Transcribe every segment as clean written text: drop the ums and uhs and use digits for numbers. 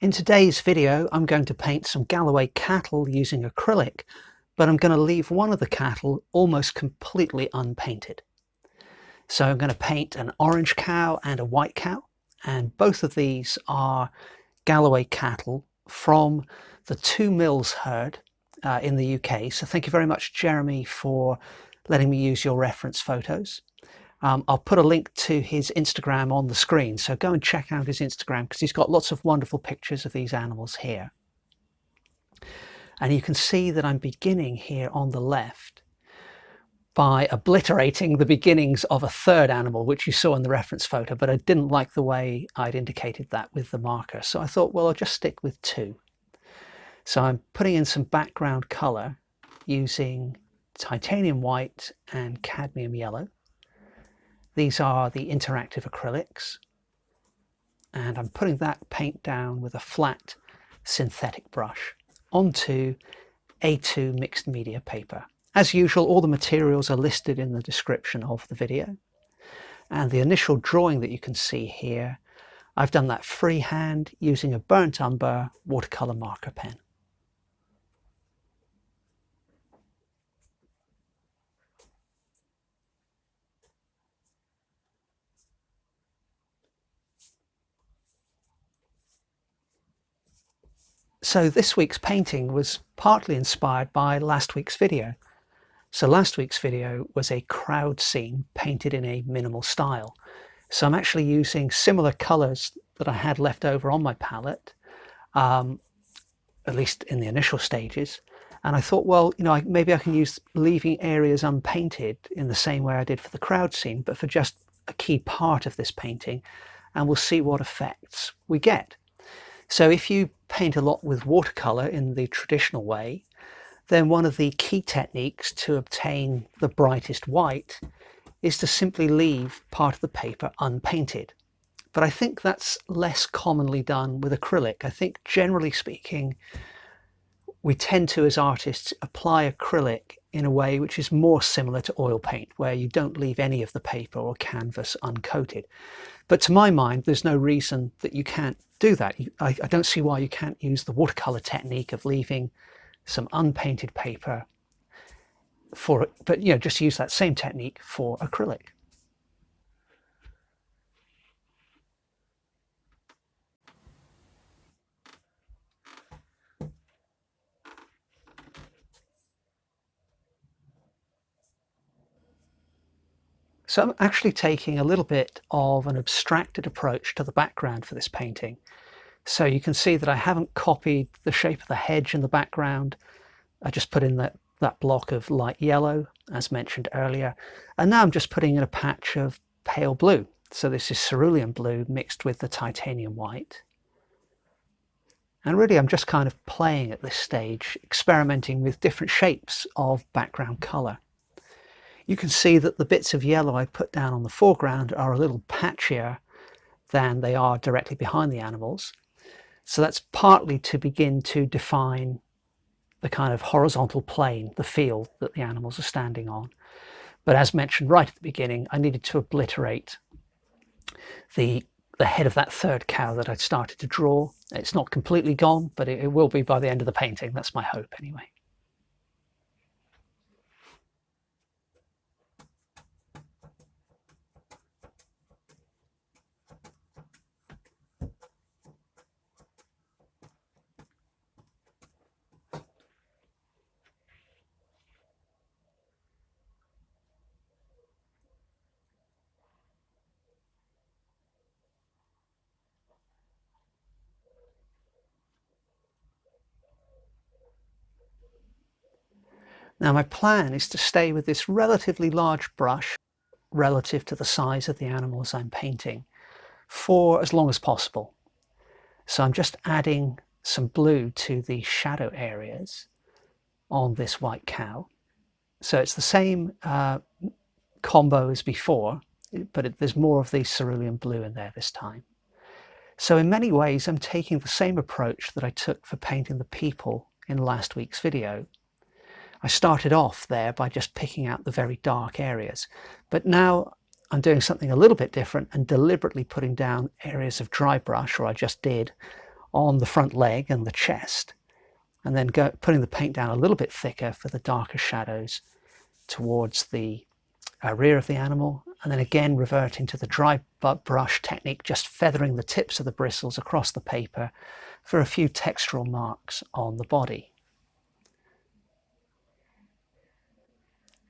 In today's video, I'm going to paint some Galloway cattle using acrylic, but I'm going to leave one of the cattle almost completely unpainted. So I'm going to paint an orange cow and a white cow, and both of these are Galloway cattle from the 2 Mills herd in the UK. So thank you very much, Jeremy, for letting me use your reference photos. I'll put a link to his Instagram on the screen, so go and check out his Instagram because he's got lots of wonderful pictures of these animals here. And you can see that I'm beginning here on the left by obliterating the beginnings of a third animal, which you saw in the reference photo, but I didn't like the way I'd indicated that with the marker. So I thought, well, I'll just stick with 2. So I'm putting in some background color using titanium white and cadmium yellow. These are the interactive acrylics, and I'm putting that paint down with a flat synthetic brush onto A2 mixed media paper. As usual, all the materials are listed in the description of the video, and the initial drawing that you can see here, I've done that freehand using a burnt umber watercolor marker pen. So this week's painting was partly inspired by last week's video. So last week's video was a crowd scene painted in a minimal style. So I'm actually using similar colors that I had left over on my palette, at least in the initial stages. And I thought, well, maybe I can use leaving areas unpainted in the same way I did for the crowd scene, but for just a key part of this painting, and we'll see what effects we get. So if you paint a lot with watercolor in the traditional way, then one of the key techniques to obtain the brightest white is to simply leave part of the paper unpainted. But I think that's less commonly done with acrylic. I think generally speaking, we tend to, as artists, apply acrylic in a way which is more similar to oil paint, where you don't leave any of the paper or canvas uncoated. But to my mind, there's no reason that you can't do that. I don't see why you can't use the watercolor technique of leaving some unpainted paper but just use that same technique for acrylic. So I'm actually taking a little bit of an abstracted approach to the background for this painting. So you can see that I haven't copied the shape of the hedge in the background. I just put in that block of light yellow, as mentioned earlier. And now I'm just putting in a patch of pale blue. So this is cerulean blue mixed with the titanium white. And really I'm just kind of playing at this stage, experimenting with different shapes of background color. You can see that the bits of yellow I put down on the foreground are a little patchier than they are directly behind the animals. So that's partly to begin to define the kind of horizontal plane, the field that the animals are standing on. But as mentioned right at the beginning, I needed to obliterate the head of that third cow that I'd started to draw. It's not completely gone, but it will be by the end of the painting. That's my hope anyway. Now my plan is to stay with this relatively large brush relative to the size of the animals I'm painting for as long as possible. So I'm just adding some blue to the shadow areas on this white cow. So it's the same combo as before, but there's more of the cerulean blue in there this time. So in many ways I'm taking the same approach that I took for painting the people in last week's video. I started off there by just picking out the very dark areas, but now I'm doing something a little bit different and deliberately putting down areas of dry brush, or I just did, on the front leg and the chest, and then putting the paint down a little bit thicker for the darker shadows towards the rear of the animal, and then again reverting to the dry brush technique, just feathering the tips of the bristles across the paper for a few textural marks on the body.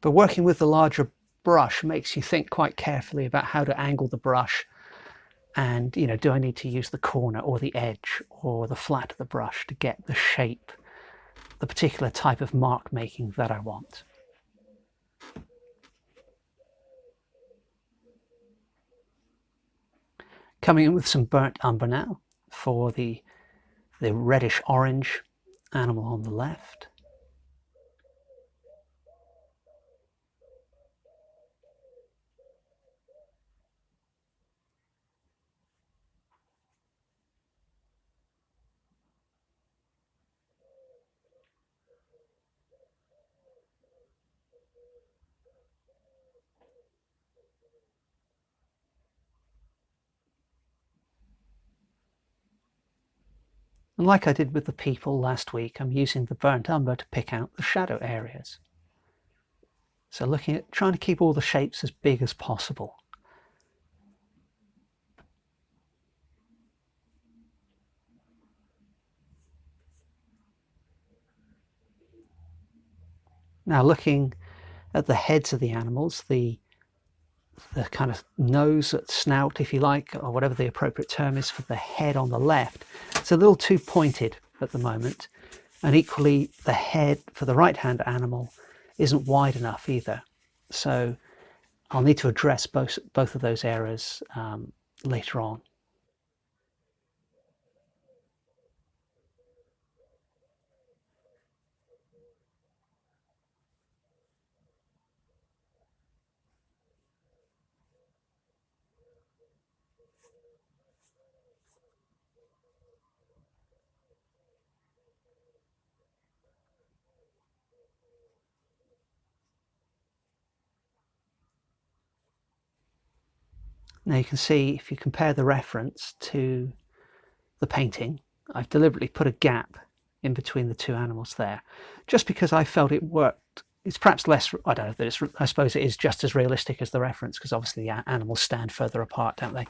But working with the larger brush makes you think quite carefully about how to angle the brush, and do I need to use the corner or the edge or the flat of the brush to get the shape, the particular type of mark making that I want. Coming in with some burnt umber now for the reddish orange animal on the left. And like I did with the people last week, I'm using the burnt umber to pick out the shadow areas. So looking at trying to keep all the shapes as big as possible. Now looking at the heads of the animals, the kind of nose, snout, if you like, or whatever the appropriate term is for the head on the left, it's a little too pointed at the moment. And equally, the head for the right-hand animal isn't wide enough either. So I'll need to address both of those areas later on. Now you can see, if you compare the reference to the painting, I've deliberately put a gap in between the two animals there, just because I felt it worked. It's perhaps less, I don't know that it's, I suppose it is just as realistic as the reference, because obviously the animals stand further apart, don't they?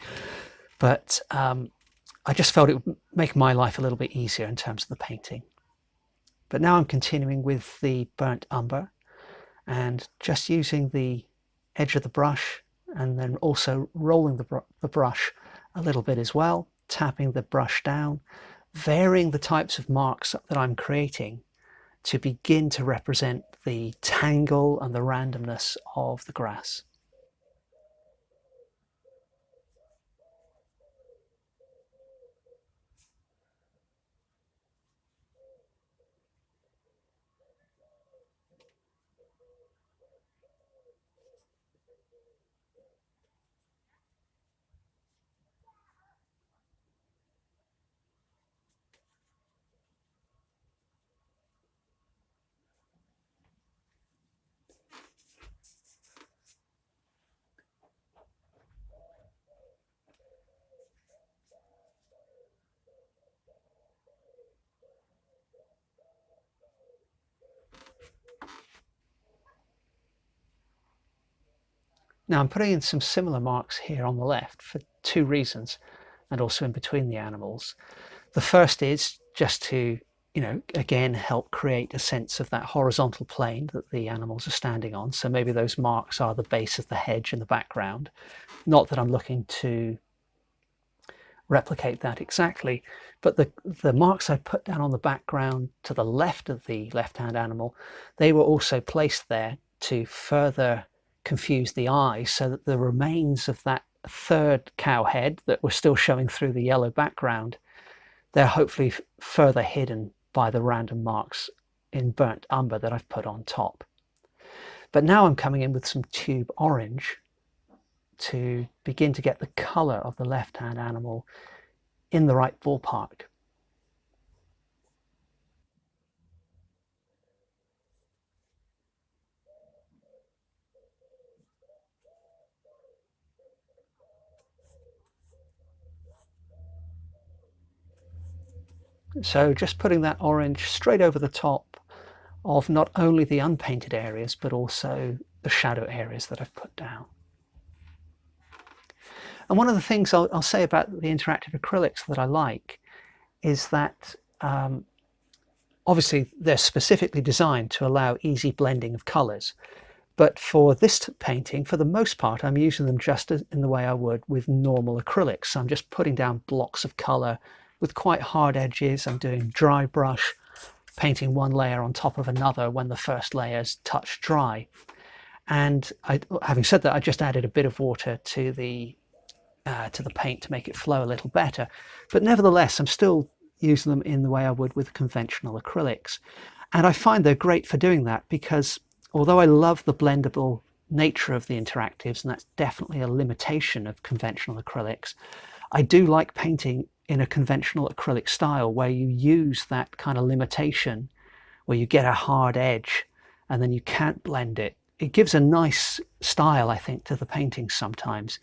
But I just felt it would make my life a little bit easier in terms of the painting. But now I'm continuing with the burnt umber and just using the edge of the brush, and then also rolling the brush a little bit as well, tapping the brush down, varying the types of marks that I'm creating to begin to represent the tangle and the randomness of the grass. Now I'm putting in some similar marks here on the left for two reasons, and also in between the animals. The first is just to, again, help create a sense of that horizontal plane that the animals are standing on. So maybe those marks are the base of the hedge in the background. Not that I'm looking to replicate that exactly, but the marks I put down on the background to the left of the left-hand animal, they were also placed there to further confuse the eye, so that the remains of that third cow head that were still showing through the yellow background, they're hopefully further hidden by the random marks in burnt umber that I've put on top. But now I'm coming in with some tube orange to begin to get the color of the left-hand animal in the right ballpark. So just putting that orange straight over the top of not only the unpainted areas, but also the shadow areas that I've put down. And one of the things I'll say about the interactive acrylics that I like is that obviously they're specifically designed to allow easy blending of colours. But for this painting, for the most part, I'm using them just in the way I would with normal acrylics. So I'm just putting down blocks of colour with quite hard edges. I'm doing dry brush, painting one layer on top of another when the first layers touch dry. And having said that, I just added a bit of water to the paint to make it flow a little better. But nevertheless, I'm still using them in the way I would with conventional acrylics. And I find they're great for doing that because although I love the blendable nature of the interactives, and that's definitely a limitation of conventional acrylics, I do like painting in a conventional acrylic style where you use that kind of limitation, where you get a hard edge and then you can't blend it. It gives a nice style, I think, to the painting sometimes,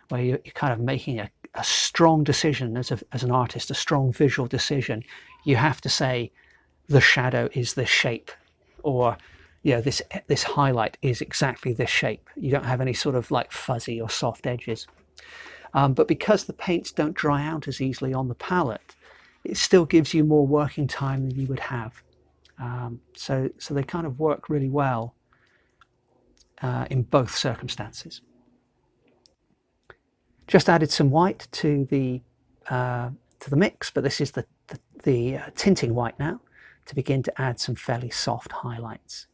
where you're kind of making a strong decision as an artist, a strong visual decision. You have to say the shadow is this shape, or this highlight is exactly this shape. You don't have any sort of like fuzzy or soft edges. But because the paints don't dry out as easily on the palette, it still gives you more working time than you would have. So they kind of work really well in both circumstances. Just added some white to the mix, but this is the tinting white now to begin to add some fairly soft highlights.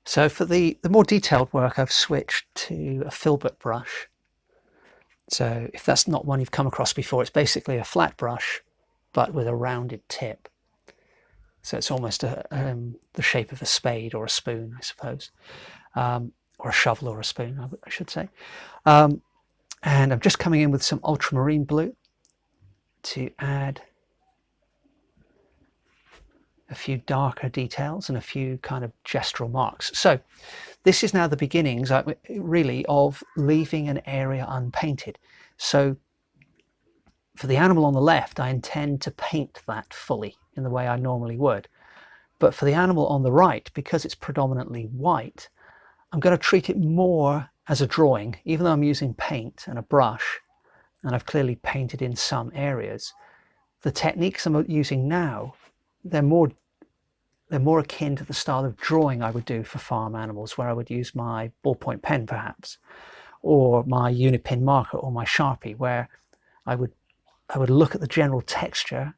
So for the more detailed work, I've switched to a filbert brush. So if that's not one you've come across before, it's basically a flat brush, but with a rounded tip. So it's almost the shape of a spade or a spoon, I suppose, or a shovel or a spoon, I should say. And I'm just coming in with some ultramarine blue to add a few darker details and a few kind of gestural marks. So this is now the beginnings, really, of leaving an area unpainted. So for the animal on the left, I intend to paint that fully in the way I normally would. But for the animal on the right, because it's predominantly white, I'm going to treat it more as a drawing, even though I'm using paint and a brush, and I've clearly painted in some areas. The techniques I'm using now, they're more akin to the style of drawing I would do for farm animals, where I would use my ballpoint pen perhaps, or my unipin marker or my Sharpie, where I would look at the general texture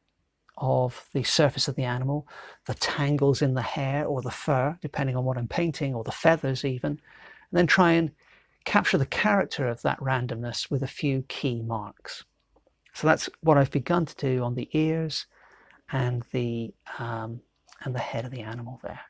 of the surface of the animal, the tangles in the hair or the fur, depending on what I'm painting, or the feathers even, and then try and capture the character of that randomness with a few key marks. So that's what I've begun to do on the ears and the head of the animal there.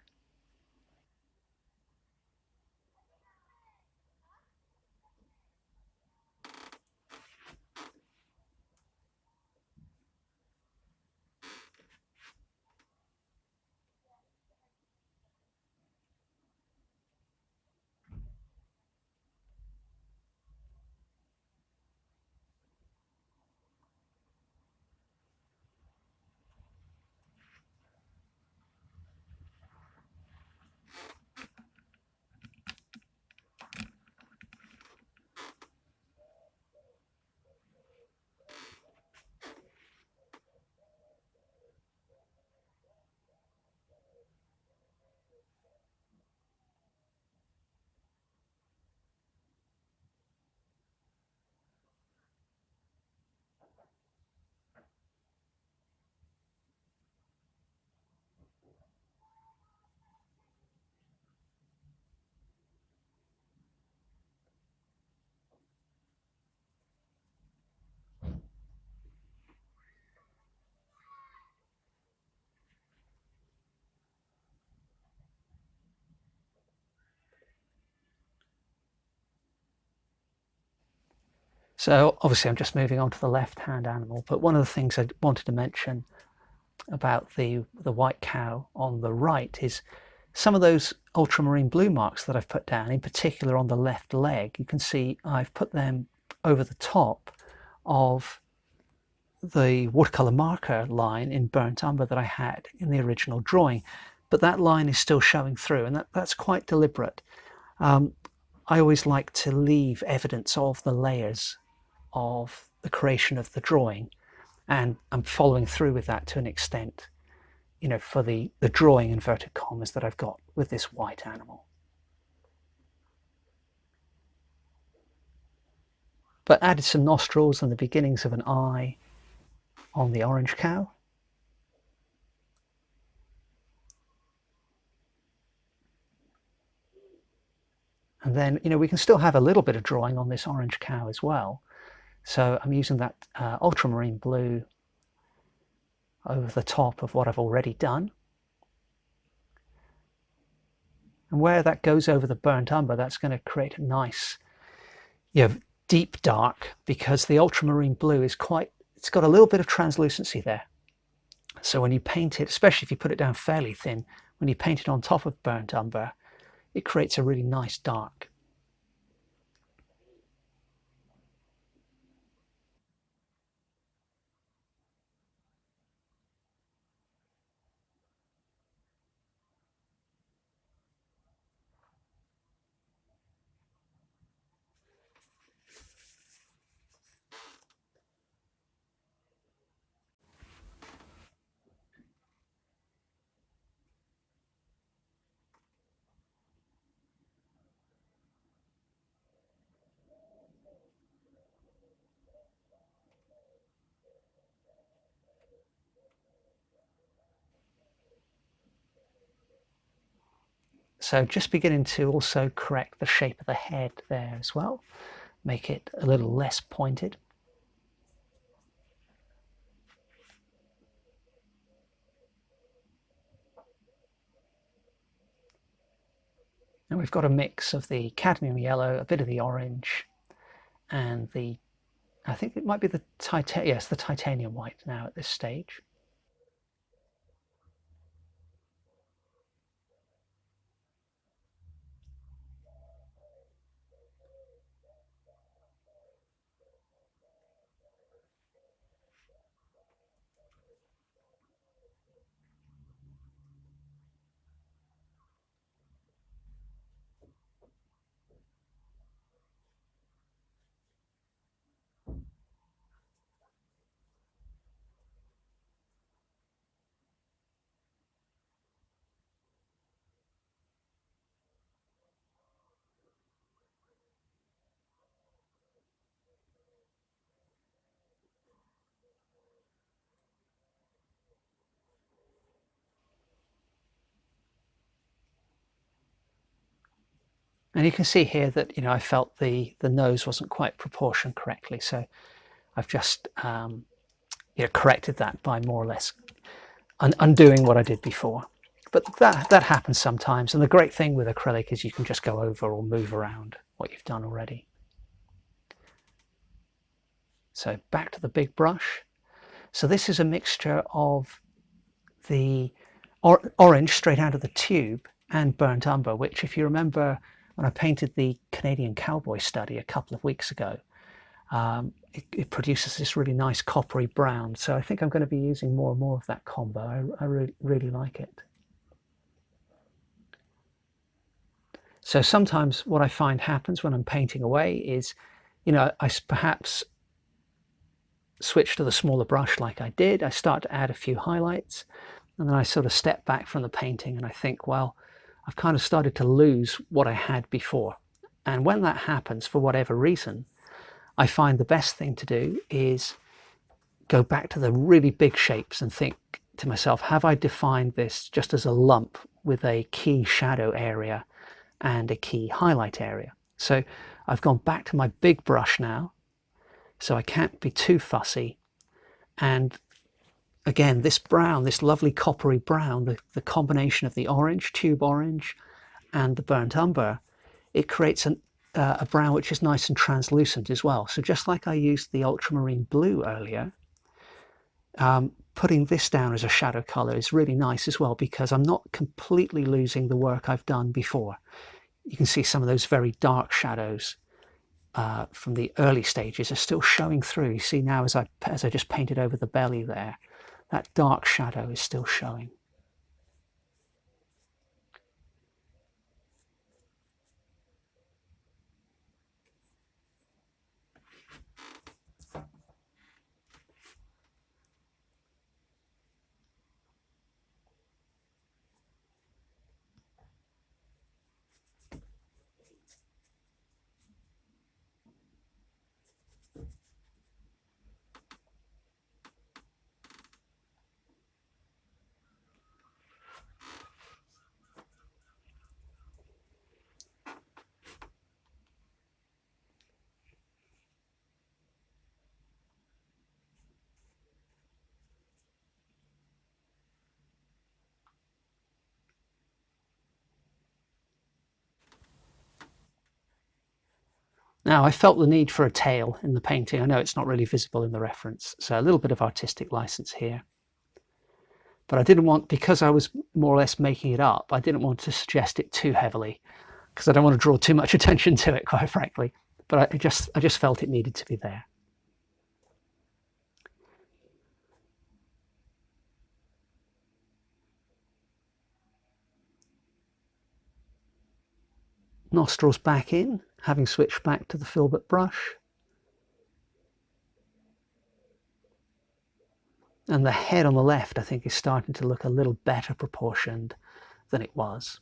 So obviously I'm just moving on to the left-hand animal, but one of the things I wanted to mention about the white cow on the right is some of those ultramarine blue marks that I've put down, in particular on the left leg. You can see I've put them over the top of the watercolor marker line in burnt umber that I had in the original drawing, but that line is still showing through, and that's quite deliberate. I always like to leave evidence of the layers of the creation of the drawing, and I'm following through with that to an extent, you know, for the drawing inverted commas that I've got with this white animal. But added some nostrils and the beginnings of an eye on the orange cow. And then, you know, we can still have a little bit of drawing on this orange cow as well. So I'm using that ultramarine blue over the top of what I've already done. And where that goes over the burnt umber, that's going to create a nice, you know, deep dark, because the ultramarine blue is it's got a little bit of translucency there. So when you paint it, especially if you put it down fairly thin, when you paint it on top of burnt umber, it creates a really nice dark. So just beginning to also correct the shape of the head there as well, make it a little less pointed. And we've got a mix of the cadmium yellow, a bit of the orange, and I think it might be the titanium white now at this stage. And you can see here that, you know, I felt the nose wasn't quite proportioned correctly, so I've just you know, corrected that by more or less undoing what I did before. But that happens sometimes, and the great thing with acrylic is you can just go over or move around what you've done already. So back to the big brush. So this is a mixture of the orange straight out of the tube and burnt umber, which, if you remember when I painted the Canadian cowboy study a couple of weeks ago, it produces this really nice coppery brown. So I think I'm going to be using more and more of that combo. I really like it. So sometimes what I find happens when I'm painting away is, you know, I perhaps switch to the smaller brush like I did. I start to add a few highlights, and then I sort of step back from the painting and I think, well, I've kind of started to lose what I had before. And when that happens, for whatever reason, I find the best thing to do is go back to the really big shapes and think to myself, have I defined this just as a lump with a key shadow area and a key highlight area? So I've gone back to my big brush now, so I can't be too fussy. And again, this brown, this lovely coppery brown, the combination of the orange, tube orange, and the burnt umber, it creates a brown which is nice and translucent as well. So just like I used the ultramarine blue earlier, putting this down as a shadow color is really nice as well, because I'm not completely losing the work I've done before. You can see some of those very dark shadows from the early stages are still showing through. You see now as I just painted over the belly there, that dark shadow is still showing. Now, I felt the need for a tail in the painting. I know it's not really visible in the reference, so a little bit of artistic license here. But I didn't want, because I was more or less making it up, I didn't want to suggest it too heavily, because I don't want to draw too much attention to it, quite frankly. But I just felt it needed to be there. Nostrils back in, having switched back to the filbert brush. And the head on the left, I think, is starting to look a little better proportioned than it was.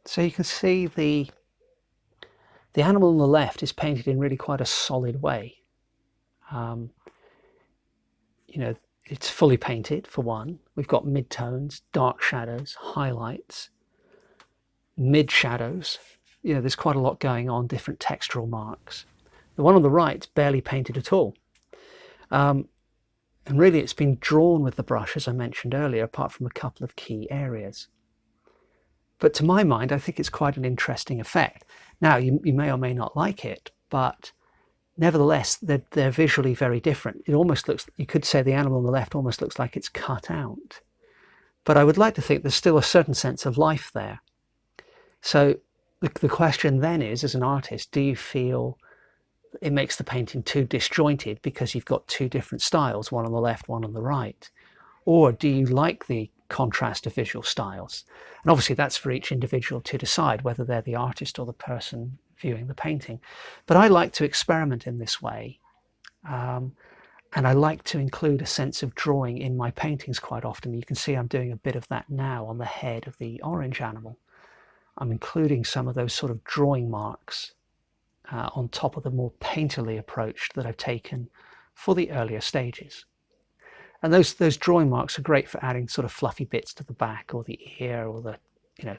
So you can see the animal on the left is painted in really quite a solid way. You know, it's fully painted, for one. We've got mid-tones, dark shadows, highlights, mid-shadows. You know, there's quite a lot going on, different textural marks. The one on the right is barely painted at all. And really it's been drawn with the brush, as I mentioned earlier, apart from a couple of key areas. But to my mind, I think it's quite an interesting effect. Now, you may or may not like it, but nevertheless, they're visually very different. It almost looks, you could say the animal on the left almost looks like it's cut out. But I would like to think there's still a certain sense of life there. So the question then is, as an artist, do you feel it makes the painting too disjointed because you've got two different styles, one on the left, one on the right? Or do you like the contrast of visual styles? And obviously that's for each individual to decide, whether they're the artist or the person viewing the painting. But I like to experiment in this way, and I like to include a sense of drawing in my paintings quite often. You can see I'm doing a bit of that now on the head of the orange animal. I'm including some of those sort of drawing marks on top of the more painterly approach that I've taken for the earlier stages. And those drawing marks are great for adding sort of fluffy bits to the back or the ear or the, you know,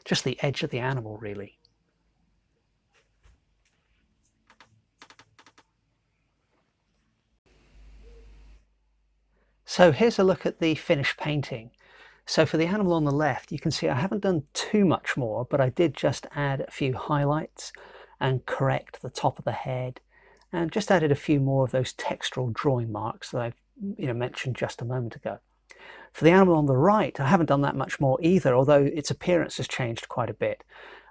just the edge of the animal, really. So here's a look at the finished painting. So for the animal on the left, you can see I haven't done too much more, but I did just add a few highlights and correct the top of the head, and just added a few more of those textural drawing marks that I've mentioned just a moment ago. For the animal on the right, I haven't done that much more either, although its appearance has changed quite a bit.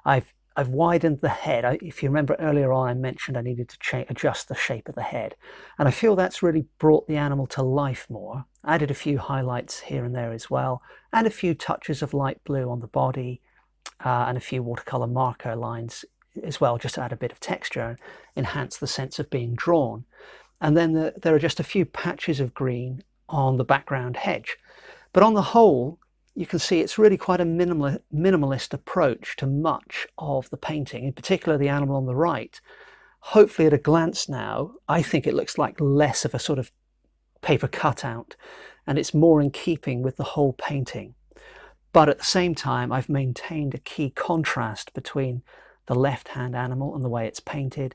I've widened the head. If you remember earlier on, I mentioned I needed to adjust the shape of the head. And I feel that's really brought the animal to life more. I added a few highlights here and there as well, and a few touches of light blue on the body, and a few watercolor marker lines as well, just to add a bit of texture and enhance the sense of being drawn. And then there are just a few patches of green on the background hedge. But on the whole, you can see it's really quite a minimalist approach to much of the painting, in particular the animal on the right. Hopefully at a glance now, I think it looks like less of a sort of paper cutout, and it's more in keeping with the whole painting. But at the same time, I've maintained a key contrast between the left-hand animal and the way it's painted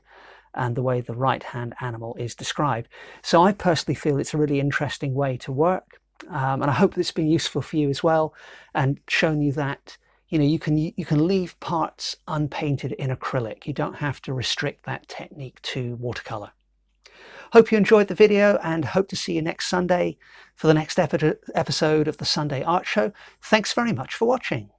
and the way the right-hand animal is described. So I personally feel it's a really interesting way to work. And I hope it's been useful for you as well, and shown you that you can leave parts unpainted in acrylic. You don't have to restrict that technique to watercolor. Hope you enjoyed the video, and hope to see you next Sunday for the next episode of the Sunday Art Show. Thanks very much for watching.